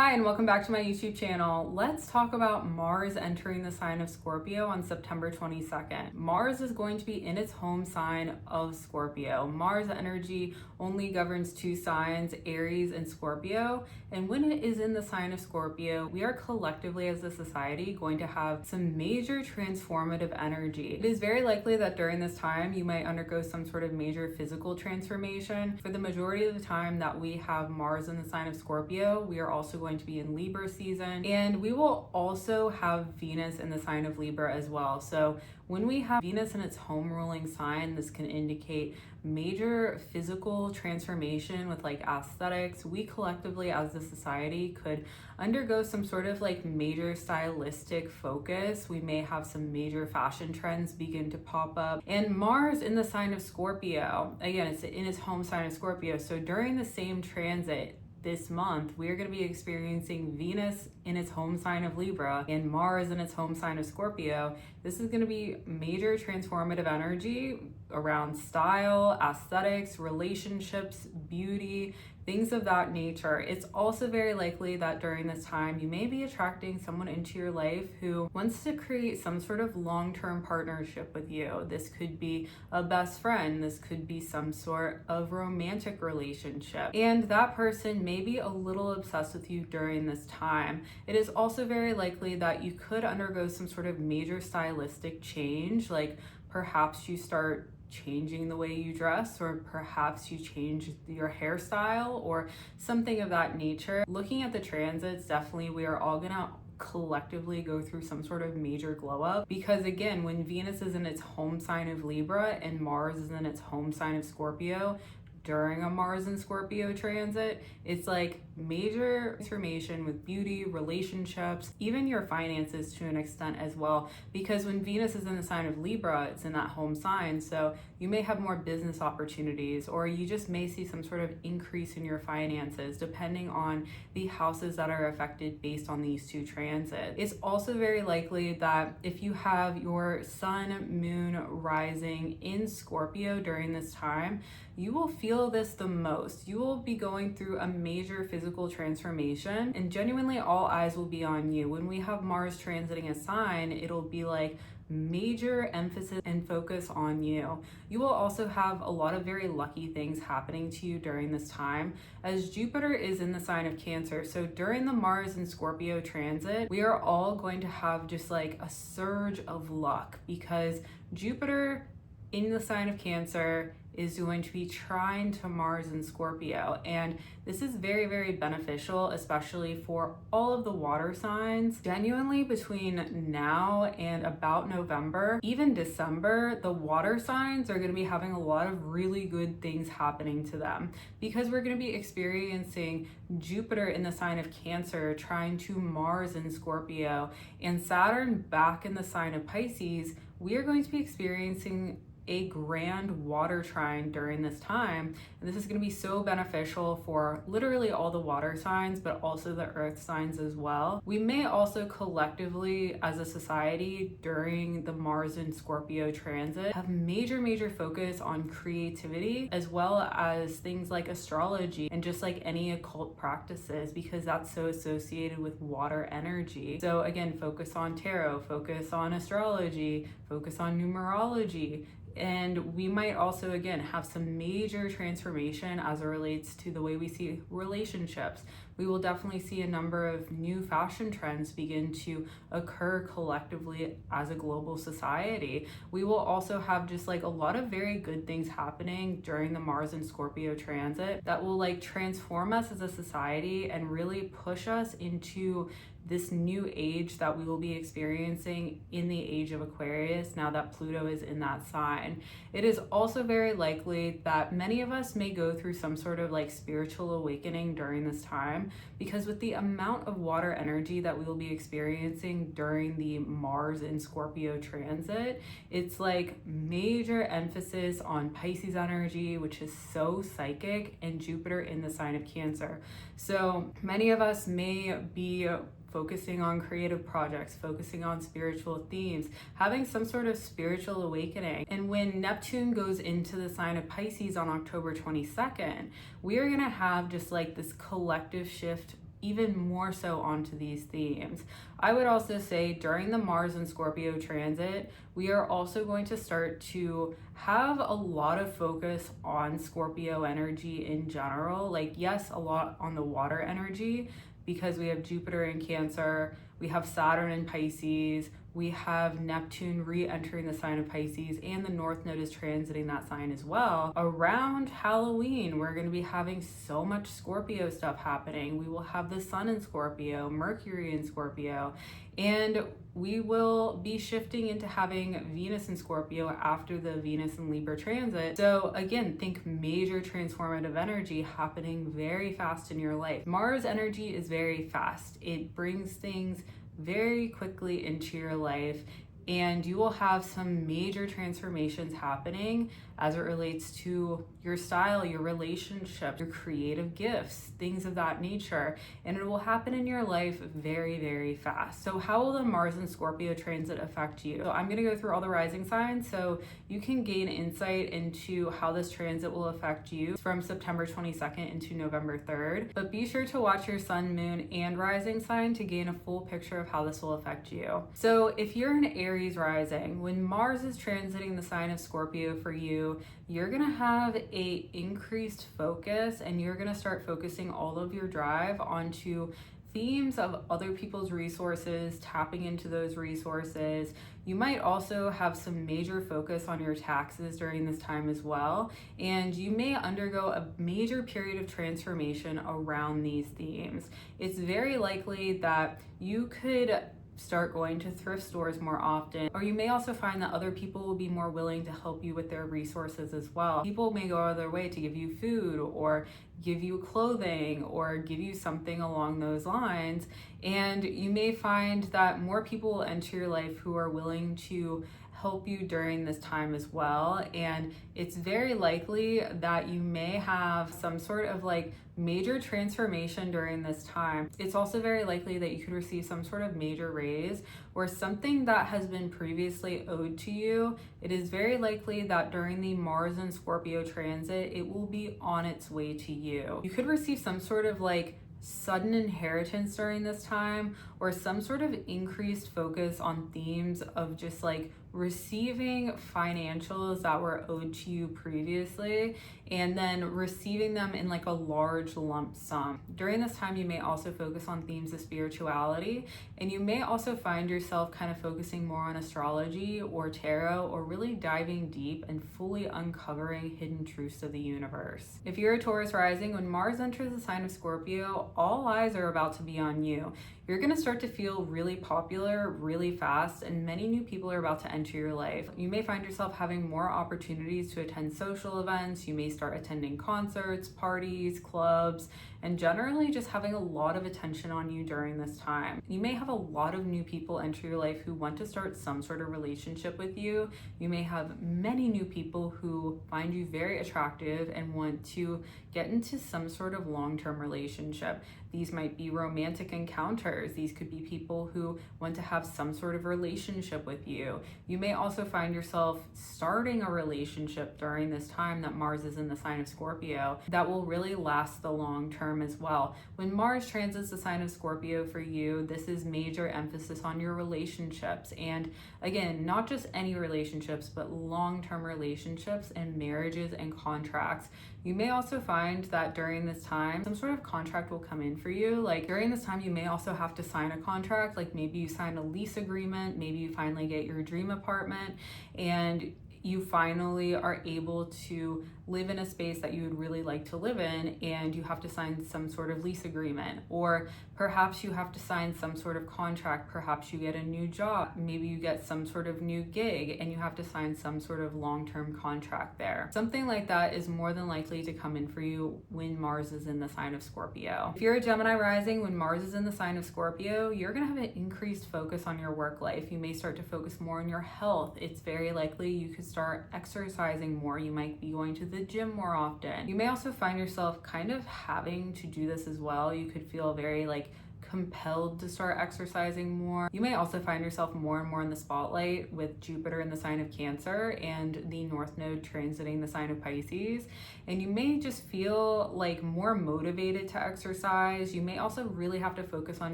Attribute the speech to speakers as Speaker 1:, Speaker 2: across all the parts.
Speaker 1: Hi, and welcome back to my YouTube channel. Let's talk about Mars entering the sign of Scorpio on September 22nd. Mars is going to be in its home sign of Scorpio. Mars energy only governs two signs, Aries and Scorpio. And when it is in the sign of Scorpio, we are collectively as a society going to have some major transformative energy. It is very likely that during this time, you might undergo some sort of major physical transformation. For the majority of the time that we have Mars in the sign of Scorpio, we are also going to be in Libra season, and we will also have Venus in the sign of Libra as well. So when we have Venus in its home ruling sign, this can indicate major physical transformation with like aesthetics. We collectively as a society could undergo some sort of like major stylistic focus. We may have some major fashion trends begin to pop up. And Mars in the sign of Scorpio, again, it's in its home sign of Scorpio. So during the same transit this month, we are going to be experiencing Venus in its home sign of Libra and Mars in its home sign of Scorpio. This is going to be major transformative energy around style, aesthetics, relationships, beauty, things of that nature. It's also very likely that during this time, you may be attracting someone into your life who wants to create some sort of long-term partnership with you. This could be a best friend. This could be some sort of romantic relationship. And that person may be a little obsessed with you during this time. It is also very likely that you could undergo some sort of major stylistic change, like perhaps you start changing the way you dress, or perhaps you change your hairstyle or something of that nature. Looking at the transits, definitely we are all gonna collectively go through some sort of major glow up, because again, when Venus is in its home sign of Libra and Mars is in its home sign of Scorpio, during a Mars and Scorpio transit, it's like major transformation with beauty, relationships, even your finances to an extent as well. Because when Venus is in the sign of Libra, it's in that home sign. So you may have more business opportunities, or you just may see some sort of increase in your finances depending on the houses that are affected based on these two transits. It's also very likely that if you have your sun, moon, rising in Scorpio during this time, you will feel this the most. You will be going through a major physical transformation, and genuinely all eyes will be on you. When we have Mars transiting a sign, it'll be like major emphasis and focus on you. You will also have a lot of very lucky things happening to you during this time, as Jupiter is in the sign of Cancer. So during the Mars and Scorpio transit, we are all going to have just like a surge of luck, because Jupiter in the sign of Cancer is going to be trine to Mars and Scorpio. And this is very, very beneficial, especially for all of the water signs. Genuinely, between now and about November, even December, the water signs are going to be having a lot of really good things happening to them, because we're going to be experiencing Jupiter in the sign of Cancer trine to Mars in Scorpio, and Saturn back in the sign of Pisces. We are going to be experiencing a grand water trine during this time. And this is going to be so beneficial for literally all the water signs, but also the earth signs as well. We may also collectively as a society during the Mars and Scorpio transit have major focus on creativity, as well as things like astrology and just like any occult practices, because that's so associated with water energy. So again, focus on tarot, focus on astrology, focus on numerology. And we might also, again, have some major transformation as it relates to the way we see relationships. We will definitely see a number of new fashion trends begin to occur collectively as a global society. We will also have just like a lot of very good things happening during the Mars and Scorpio transit that will like transform us as a society and really push us into this new age that we will be experiencing in the age of Aquarius now that Pluto is in that sign. It is also very likely that many of us may go through some sort of like spiritual awakening during this time, because with the amount of water energy that we will be experiencing during the Mars and Scorpio transit, it's like major emphasis on Pisces energy, which is so psychic, and Jupiter in the sign of Cancer. So many of us may be focusing on creative projects, focusing on spiritual themes, having some sort of spiritual awakening. And when Neptune goes into the sign of Pisces on October 22nd, we are going to have just like this collective shift even more so onto these themes. I would also say during the Mars and Scorpio transit, we are also going to start to have a lot of focus on Scorpio energy in general. Like, yes, a lot on the water energy because we have Jupiter in Cancer, we have Saturn in Pisces, we have Neptune re-entering the sign of Pisces, and the North Node is transiting that sign as well. Around Halloween, we're going to be having so much Scorpio stuff happening. We will have the Sun in Scorpio, Mercury in Scorpio, and we will be shifting into having Venus in Scorpio after the Venus and Libra transit. So again, think major transformative energy happening very fast in your life. Mars energy is very fast. It brings things very quickly into your life, and you will have some major transformations happening as it relates to your style, your relationship, your creative gifts, things of that nature. And it will happen in your life very, very fast. So how will the Mars and Scorpio transit affect you? So I'm going to go through all the rising signs so you can gain insight into how this transit will affect you from September 22nd into November 3rd. But be sure to watch your sun, moon, and rising sign to gain a full picture of how this will affect you. So if you're an Aries rising, when Mars is transiting the sign of Scorpio for you, you're gonna have a increased focus, and you're gonna start focusing all of your drive onto themes of other people's resources, tapping into those resources. You might also have some major focus on your taxes during this time as well, and you may undergo a major period of transformation around these themes. It's very likely that you could start going to thrift stores more often, or you may also find that other people will be more willing to help you with their resources as well. People may go out of their way to give you food or give you clothing or give you something along those lines, and you may find that more people will enter your life who are willing to help you during this time as well. And it's very likely that you may have some sort of like major transformation during this time. It's also very likely that you could receive some sort of major raise or something that has been previously owed to you. It is very likely that during the Mars and Scorpio transit, it will be on its way to you. You could receive some sort of like sudden inheritance during this time, or some sort of increased focus on themes of just like receiving financials that were owed to you previously and then receiving them in like a large lump sum. During this time, you may also focus on themes of spirituality, and you may also find yourself kind of focusing more on astrology or tarot, or really diving deep and fully uncovering hidden truths of the universe. If you're a Taurus rising, when Mars enters the sign of Scorpio, all eyes are about to be on you. You're going to start to feel really popular really fast, and many new people are about to enter your life. You may find yourself having more opportunities to attend social events. You may start attending concerts, parties, clubs, and generally just having a lot of attention on you during this time. You may have a lot of new people enter your life who want to start some sort of relationship with you. You may have many new people who find you very attractive and want to get into some sort of long-term relationship. These might be romantic encounters. These could be people who want to have some sort of relationship with you. You may also find yourself starting a relationship during this time that Mars is in the sign of Scorpio that will really last the long term as well. When Mars transits the sign of Scorpio for you, this is major emphasis on your relationships. And again, not just any relationships, but long-term relationships and marriages and contracts. You may also find that during this time, some sort of contract will come in for you. Like during this time, you may also have to sign a contract. Like maybe you sign a lease agreement, maybe you finally get your dream apartment, and you finally are able to live in a space that you would really like to live in, and you have to sign some sort of lease agreement, or perhaps you have to sign some sort of contract. Perhaps you get a new job, maybe you get some sort of new gig, and you have to sign some sort of long-term contract there. Something like that is more than likely to come in for you when Mars is in the sign of Scorpio. If you're a Gemini rising, when Mars is in the sign of Scorpio, you're gonna have an increased focus on your work life. You may start to focus more on your health. It's very likely you could start exercising more. You might be going to the gym more often. You may also find yourself kind of having to do this as well. You could feel very like compelled to start exercising more. You may also find yourself more and more in the spotlight with Jupiter in the sign of Cancer and the North Node transiting the sign of Pisces. And you may just feel like more motivated to exercise. You may also really have to focus on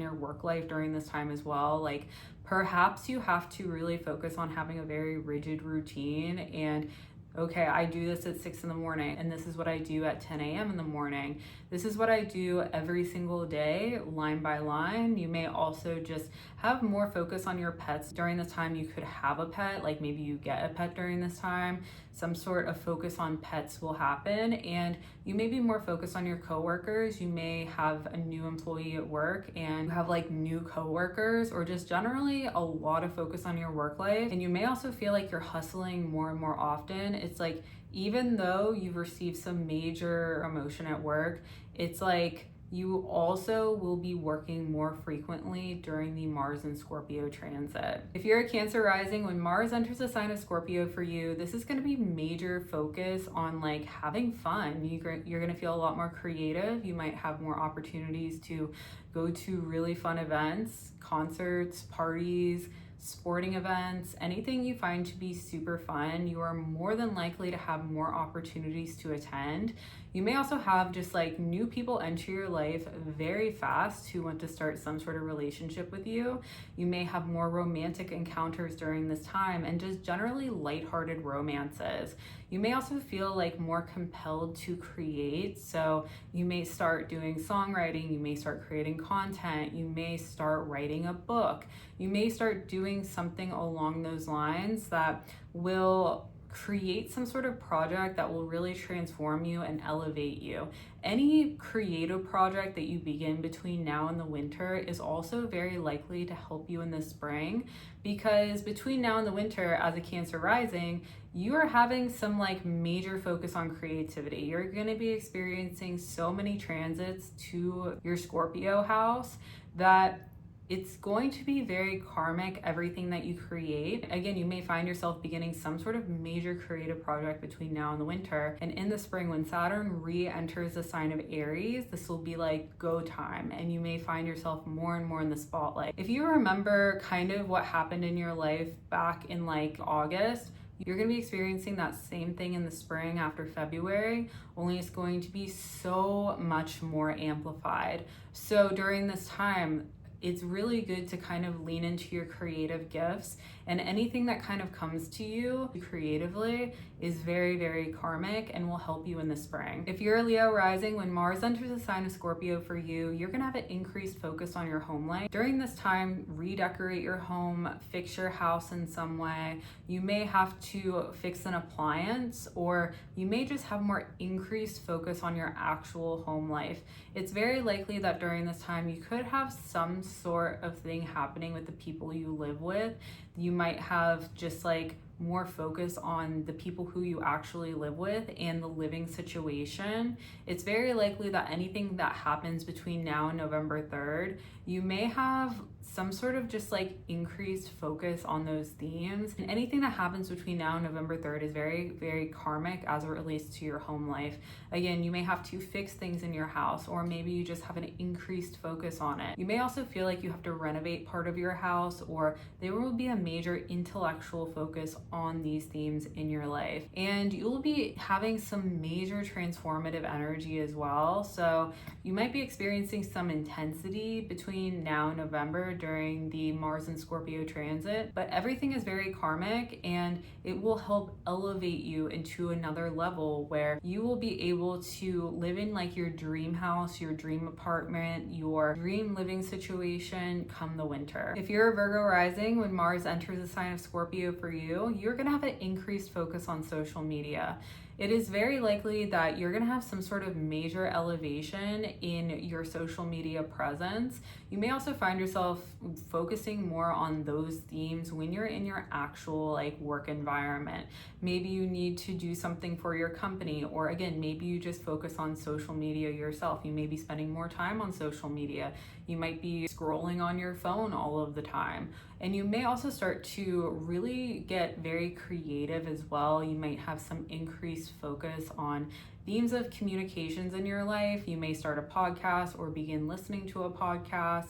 Speaker 1: your work life during this time as well. Like perhaps you have to really focus on having a very rigid routine and okay, I do this at 6 in the morning, and this is what I do at 10 a.m. in the morning. This is what I do every single day, line by line. You may also just have more focus on your pets during this time. You could have a pet, like maybe you get a pet during this time. Some sort of focus on pets will happen, and you may be more focused on your coworkers. You may have a new employee at work and you have like new coworkers, or just generally a lot of focus on your work life. And you may also feel like you're hustling more and more often. It's like, even though you've received some major emotion at work, it's like you also will be working more frequently during the Mars and Scorpio transit. If you're a Cancer rising, when Mars enters the sign of Scorpio for you, this is going to be major focus on like having fun. You're going to feel a lot more creative. You might have more opportunities to go to really fun events, concerts, parties, sporting events, anything you find to be super fun. You are more than likely to have more opportunities to attend. You may also have just like new people enter your life very fast who want to start some sort of relationship with you. You may have more romantic encounters during this time and just generally lighthearted romances. You may also feel like more compelled to create. So you may start doing songwriting, you may start creating content, you may start writing a book, you may start doing something along those lines that will create some sort of project that will really transform you and elevate you. Any creative project that you begin between now and the winter is also very likely to help you in the spring, because between now and the winter, as a Cancer rising, you are having some like major focus on creativity. You're going to be experiencing so many transits to your Scorpio house that it's going to be very karmic, everything that you create. Again, you may find yourself beginning some sort of major creative project between now and the winter. And in the spring, when Saturn re-enters the sign of Aries, this will be like go time, and you may find yourself more and more in the spotlight. If you remember kind of what happened in your life back in like August, you're going to be experiencing that same thing in the spring after February, only it's going to be so much more amplified. So during this time, it's really good to kind of lean into your creative gifts, and anything that kind of comes to you creatively is very, very karmic and will help you in the spring. If you're a Leo rising, when Mars enters the sign of Scorpio for you, you're gonna have an increased focus on your home life. During this time, redecorate your home, fix your house in some way. You may have to fix an appliance, or you may just have more increased focus on your actual home life. It's very likely that during this time you could have some sort of thing happening with the people you live with. You might have just like more focus on the people who you actually live with and the living situation. It's very likely that anything that happens between now and November 3rd, you may have some sort of just like increased focus on those themes. And anything that happens between now and November 3rd is very, very karmic as it relates to your home life. Again, you may have to fix things in your house, or maybe you just have an increased focus on it. You may also feel like you have to renovate part of your house, or there will be a major intellectual focus on these themes in your life. And you will be having some major transformative energy as well. So you might be experiencing some intensity between now and November during the Mars and Scorpio transit, but everything is very karmic, and it will help elevate you into another level where you will be able to live in like your dream house, your dream apartment, your dream living situation come the winter. If you're a Virgo rising, when Mars enters the sign of Scorpio for you, you're gonna have an increased focus on social media. It is very likely that you're gonna have some sort of major elevation in your social media presence. You may also find yourself focusing more on those themes when you're in your actual like work environment. Maybe you need to do something for your company, or again, maybe you just focus on social media yourself. You may be spending more time on social media. You might be scrolling on your phone all of the time. And you may also start to really get very creative as well. You might have some increased increased focus on themes of communications in your life. You may start a podcast or begin listening to a podcast.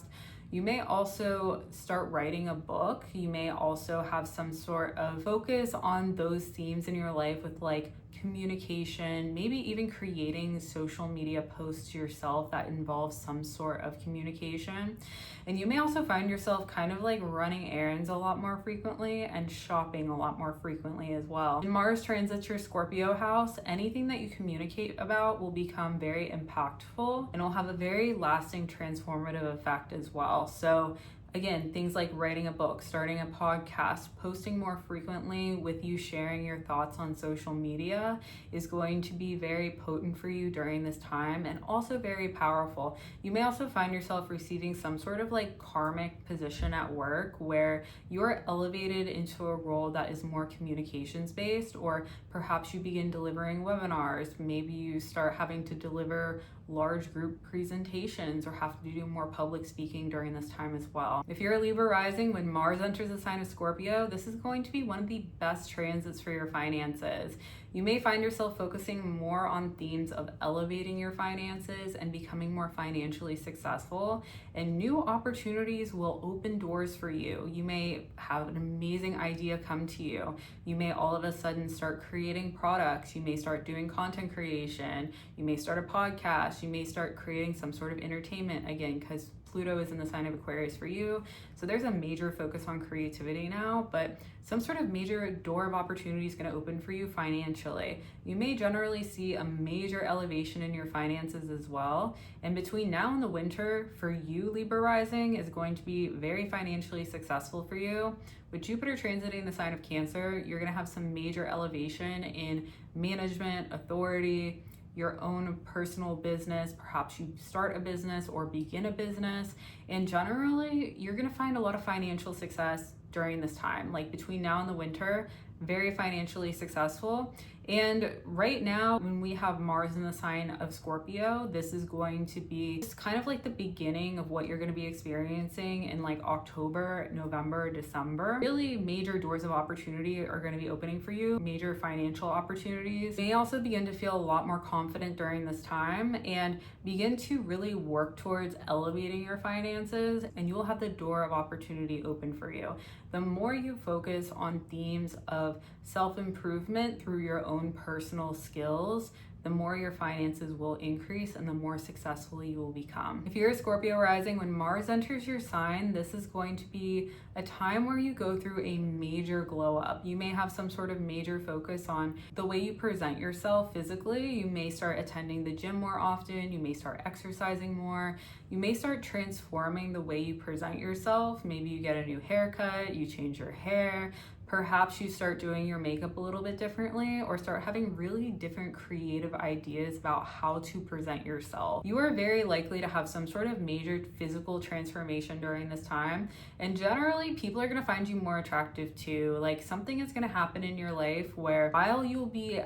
Speaker 1: You may also start writing a book. You may also have some sort of focus on those themes in your life with like communication, maybe even creating social media posts yourself that involves some sort of communication. And you may also find yourself kind of like running errands a lot more frequently and shopping a lot more frequently as well. When Mars transits your Scorpio house, anything that you communicate about will become very impactful and will have a very lasting transformative effect as well. So again, things like writing a book, starting a podcast, posting more frequently with you sharing your thoughts on social media is going to be very potent for you during this time and also very powerful. You may also find yourself receiving some sort of like karmic position at work where you're elevated into a role that is more communications based, or perhaps you begin delivering webinars. Maybe you start having to deliver large group presentations or have to do more public speaking during this time as well. If you're a Libra rising, when Mars enters the sign of Scorpio, this is going to be one of the best transits for your finances. You may find yourself focusing more on themes of elevating your finances and becoming more financially successful, and new opportunities will open doors for you. You may have an amazing idea come to you. You may all of a sudden start creating products. You may start doing content creation. You may start a podcast. You may start creating some sort of entertainment, again, because Pluto is in the sign of Aquarius for you. So there's a major focus on creativity now, but some sort of major door of opportunity is going to open for you financially. You may generally see a major elevation in your finances as well. And between now and the winter, for you, Libra Rising, is going to be very financially successful for you. With Jupiter transiting the sign of Cancer, you're going to have some major elevation in management, authority, your own personal business. Perhaps you start a business or begin a business, and generally you're going to find a lot of financial success during this time, like between now and the winter, very financially successful. And right now, when we have Mars in the sign of Scorpio, this is going to be just kind of like the beginning of what you're going to be experiencing in like October, November, December. Really major doors of opportunity are going to be opening for you, major financial opportunities. You may also begin to feel a lot more confident during this time and begin to really work towards elevating your finances, and you will have the door of opportunity open for you. The more you focus on themes of self-improvement through your own personal skills, the more your finances will increase and the more successful you will become. If you're a Scorpio rising, when Mars enters your sign, this is going to be a time where you go through a major glow up. You may have some sort of major focus on the way you present yourself physically. You may start attending the gym more often. You may start exercising more. You may start transforming the way you present yourself. Maybe you get a new haircut, you change your hair. Perhaps you start doing your makeup a little bit differently, or start having really different creative ideas about how to present yourself. You are very likely to have some sort of major physical transformation during this time, and generally people are going to find you more attractive too. Like something is going to happen in your life where while you'll be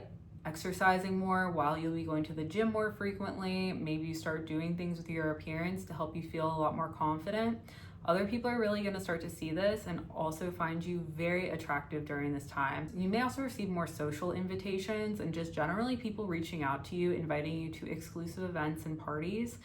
Speaker 1: exercising more, while you'll be going to the gym more frequently, maybe you start doing things with your appearance to help you feel a lot more confident. Other people are really going to start to see this and also find you very attractive during this time. You may also receive more social invitations and just generally people reaching out to you, inviting you to exclusive events and parties,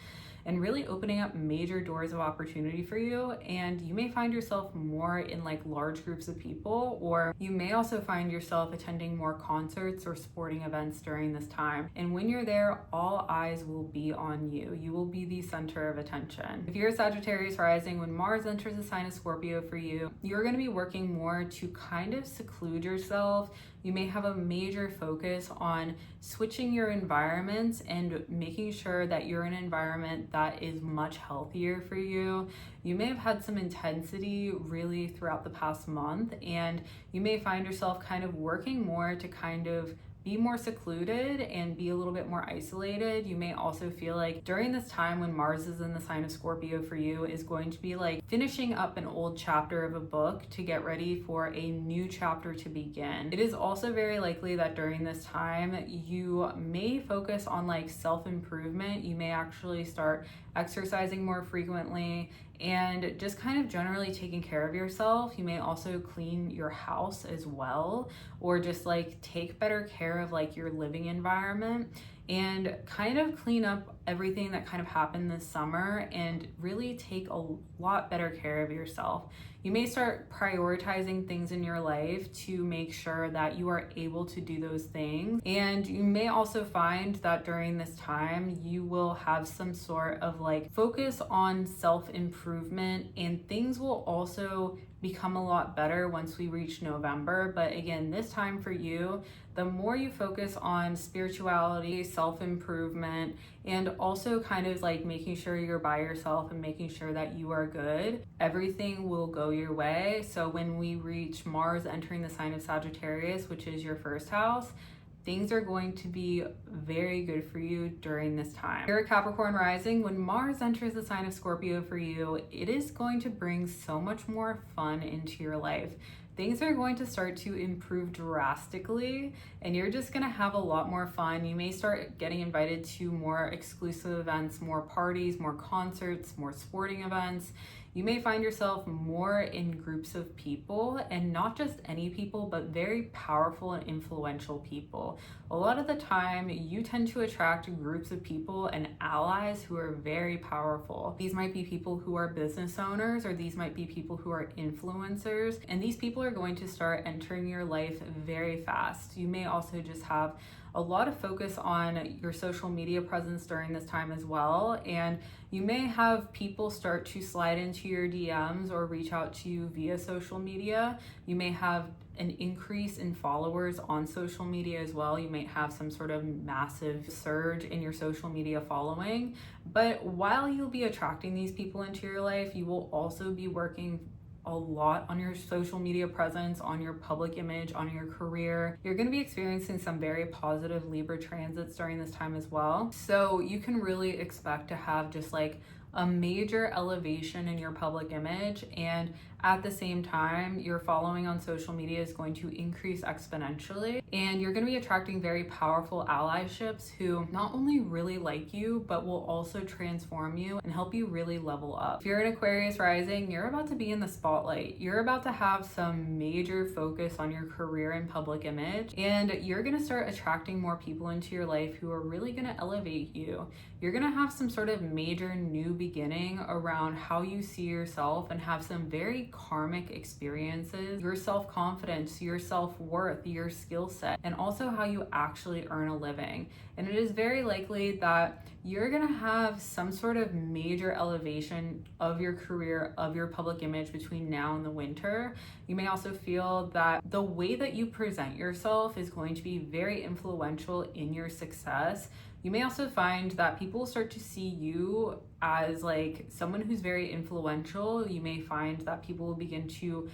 Speaker 1: and really opening up major doors of opportunity for you. And you may find yourself more in like large groups of people, or you may also find yourself attending more concerts or sporting events during this time. And when you're there, all eyes will be on you. You will be the center of attention. If you're a Sagittarius rising, when Mars enters the sign of Scorpio for you, you're going to be working more to kind of seclude yourself. You may have a major focus on switching your environments and making sure that you're in an environment that is much healthier for you. You may have had some intensity really throughout the past month, and you may find yourself kind of working more to kind of be more secluded and be a little bit more isolated. You may also feel like during this time when Mars is in the sign of Scorpio for you is going to be like finishing up an old chapter of a book to get ready for a new chapter to begin. It is also very likely that during this time you may focus on like self-improvement. You may actually start exercising more frequently and just kind of generally taking care of yourself. You may also clean your house as well, or just like take better care of like your living environment and kind of clean up everything that kind of happened this summer and really take a lot better care of yourself. You may start prioritizing things in your life to make sure that you are able to do those things. And you may also find that during this time, you will have some sort of like focus on self-improvement, and things will also become a lot better once we reach November. But again, this time for you, the more you focus on spirituality, self-improvement, and also kind of like making sure you're by yourself and making sure that you are good, everything will go your way. So when we reach Mars entering the sign of Sagittarius, which is your first house, things are going to be very good for you during this time. If you're a Capricorn Rising, when Mars enters the sign of Scorpio for you, it is going to bring so much more fun into your life. Things are going to start to improve drastically, and you're just gonna have a lot more fun. You may start getting invited to more exclusive events, more parties, more concerts, more sporting events. You may find yourself more in groups of people, and not just any people, but very powerful and influential people. A lot of the time, you tend to attract groups of people and allies who are very powerful. These might be people who are business owners, or these might be people who are influencers, and these people are going to start entering your life very fast. You may also just have a lot of focus on your social media presence during this time as well, and you may have people start to slide into your DMs or reach out to you via social media. You may have an increase in followers on social media as well. You might have some sort of massive surge in your social media following. But while you'll be attracting these people into your life, you will also be working a lot on your social media presence, on your public image, on your career. You're going to be experiencing some very positive Libra transits during this time as well. So you can really expect to have just like a major elevation in your public image, and at the same time, your following on social media is going to increase exponentially, and you're going to be attracting very powerful allyships who not only really like you, but will also transform you and help you really level up. If you're an Aquarius Rising, you're about to be in the spotlight. You're about to have some major focus on your career and public image, and you're going to start attracting more people into your life who are really going to elevate you. You're going to have some sort of major new beginning around how you see yourself and have some very karmic experiences, your self-confidence, your self-worth, your skill set, and also how you actually earn a living. And it is very likely that you're gonna have some sort of major elevation of your career, of your public image between now and the winter. You may also feel that the way that you present yourself is going to be very influential in your success. You may also find that people start to see you as like someone who's very influential. You may find that people will begin to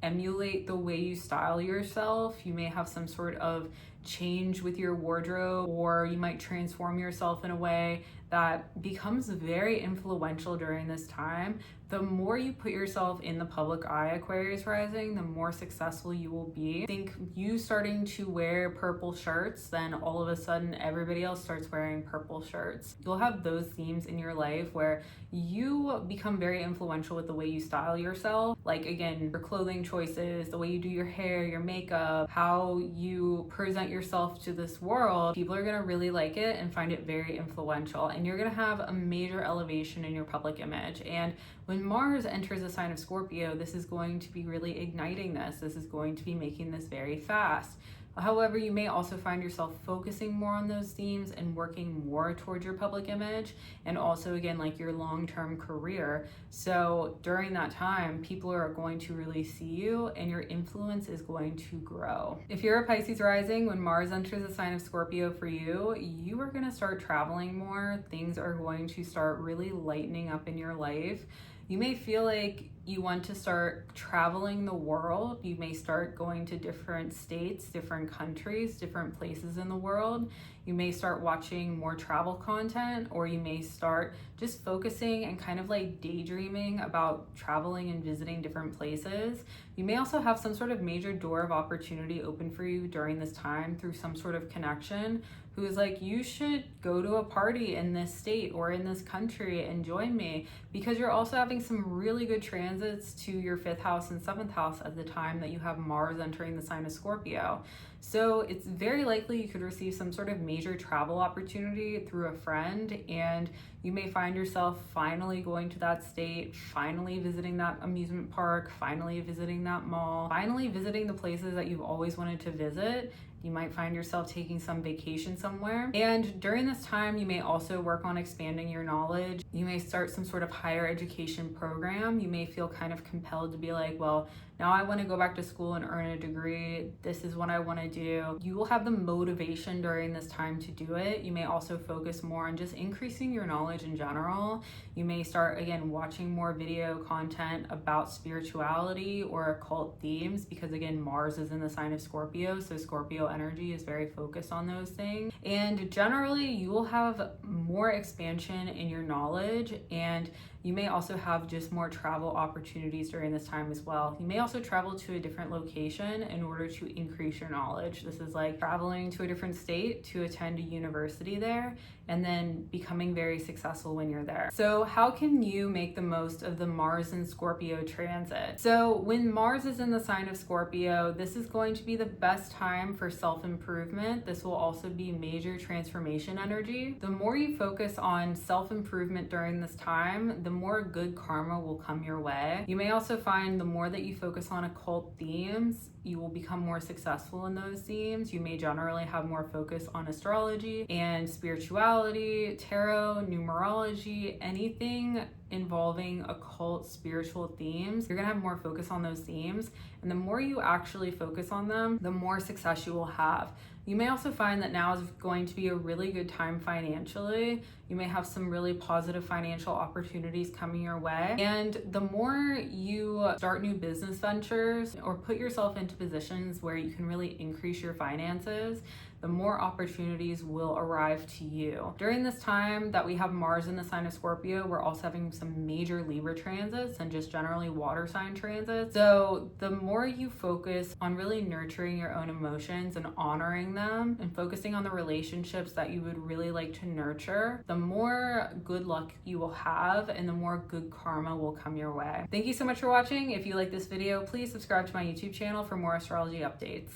Speaker 1: emulate the way you style yourself. You may have some sort of change with your wardrobe, or you might transform yourself in a way that becomes very influential during this time. The more you put yourself in the public eye, Aquarius Rising, the more successful you will be. I think you starting to wear purple shirts, then all of a sudden everybody else starts wearing purple shirts. You'll have those themes in your life where you become very influential with the way you style yourself. Like again, your clothing choices, the way you do your hair, your makeup, how you present yourself to this world. People are gonna really like it and find it very influential, and you're gonna have a major elevation in your public image. And when Mars enters the sign of Scorpio, this is going to be really igniting this. This is going to be making this very fast. However, you may also find yourself focusing more on those themes and working more towards your public image, and also again like your long-term career. So during that time, people are going to really see you and your influence is going to grow. If you're a Pisces Rising, when Mars enters the sign of Scorpio for you, you are going to start traveling more. Things are going to start really lightening up in your life. You may feel like you want to start traveling the world. You may start going to different states, different countries, different places in the world. You may start watching more travel content, or you may start just focusing and kind of like daydreaming about traveling and visiting different places. You may also have some sort of major door of opportunity open for you during this time through some sort of connection who is like, you should go to a party in this state or in this country and join me, because you're also having some really good transits to your 5th house and 7th house at the time that you have Mars entering the sign of Scorpio. So it's very likely you could receive some sort of major travel opportunity through a friend, and you may find yourself finally going to that state, finally visiting that amusement park, finally visiting that mall, finally visiting the places that you've always wanted to visit. You might find yourself taking some vacation somewhere. And during this time, you may also work on expanding your knowledge. You may start some sort of higher education program. You may feel kind of compelled to be like, well, now I want to go back to school and earn a degree. This is what I want to do. You will have the motivation during this time to do it. You may also focus more on just increasing your knowledge in general. You may start, again, watching more video content about spirituality or occult themes, because again, Mars is in the sign of Scorpio, so Scorpio energy is very focused on those things. And generally, you will have more expansion in your knowledge, and you may also have just more travel opportunities during this time as well. You may also travel to a different location in order to increase your knowledge. This is like traveling to a different state to attend a university there, and then becoming very successful when you're there. So how can you make the most of the Mars and Scorpio transit? So when Mars is in the sign of Scorpio, this is going to be the best time for self-improvement. This will also be major transformation energy. The more you focus on self-improvement during this time, the more good karma will come your way. You may also find the more that you focus on occult themes, you will become more successful in those themes. You may generally have more focus on astrology and spirituality, tarot, numerology, anything involving occult spiritual themes. You're gonna have more focus on those themes, and the more you actually focus on them, the more success you will have. You may also find that now is going to be a really good time financially. You may have some really positive financial opportunities coming your way. And the more you start new business ventures or put yourself into positions where you can really increase your finances, the more opportunities will arrive to you. During this time that we have Mars in the sign of Scorpio, we're also having some major Libra transits and just generally water sign transits. So the more you focus on really nurturing your own emotions and honoring them and focusing on the relationships that you would really like to nurture, the more good luck you will have and the more good karma will come your way. Thank you so much for watching. If you like this video, please subscribe to my YouTube channel for more astrology updates.